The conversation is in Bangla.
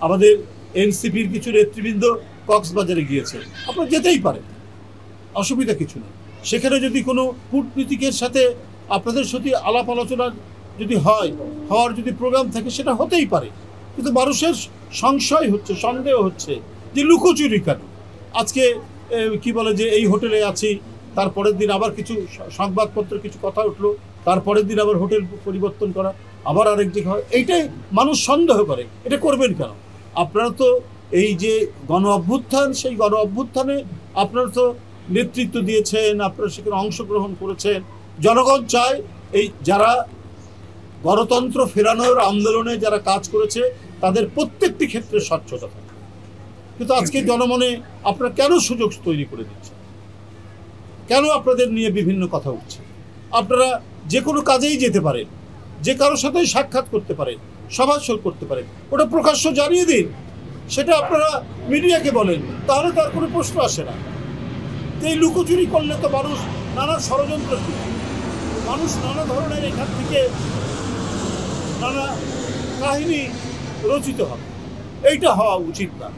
আমাদের এনসিপির কিছু নেতৃবৃন্দ কক্সবাজারে গিয়েছে, আপনারা যেতেই পারেন, অসুবিধা কিছু নেই। সেখানে যদি কোনো কূটনীতিকের সাথে আপনাদের সাথে আলাপ আলোচনা যদি হওয়ার যদি প্রোগ্রাম থাকে, সেটা হতেই পারে। কিন্তু মানুষের সংশয় হচ্ছে, সন্দেহ হচ্ছে যে লুকোচুরি কেন। আজকে কি বলে যে এই হোটেলে আছি, তারপরের দিন আবার কিছু সংবাদপত্রে কিছু কথা উঠলো, তারপরের দিন আবার হোটেল পরিবর্তন করা, আবার আরেক দিকে হয়, এইটাই মানুষ সন্দেহ করে। এটা করবেন কেন? আপনারা তো এই যে গণ অভ্যুত্থান, সেই গণ অভ্যুত্থানে আপনারা তো নেতৃত্ব দিয়েছেন, আপনারা সেখানে অংশগ্রহণ করেছেন। জনগণ চায় এই যারা গণতন্ত্র ফেরানোর আন্দোলনে যারা কাজ করেছে তাদের প্রত্যেকটি ক্ষেত্রে স্বচ্ছতা থাকে। কিন্তু আজকে জনমনে আপনারা কেন সুযোগ তৈরি করে দিচ্ছেন? কেন আপনাদের নিয়ে বিভিন্ন কথা উঠছে? আপনারা যে কোনো কাজেই যেতে পারেন, যে কারোর সাথেই সাক্ষাৎ করতে পারেন, সভা-সভা করতে পারেন, ওটা প্রকাশ্য জানিয়ে দিন, সেটা আপনারা মিডিয়াকে বলেন, তাহলে তার কোনো প্রশ্ন আসে না। এই লুকোচুরি করলে তো মানুষ নানা ষড়যন্ত্র, মানুষ নানা ধরনের এখান থেকে নানা কাহিনী রচিত হবে। এইটা হওয়া উচিত না।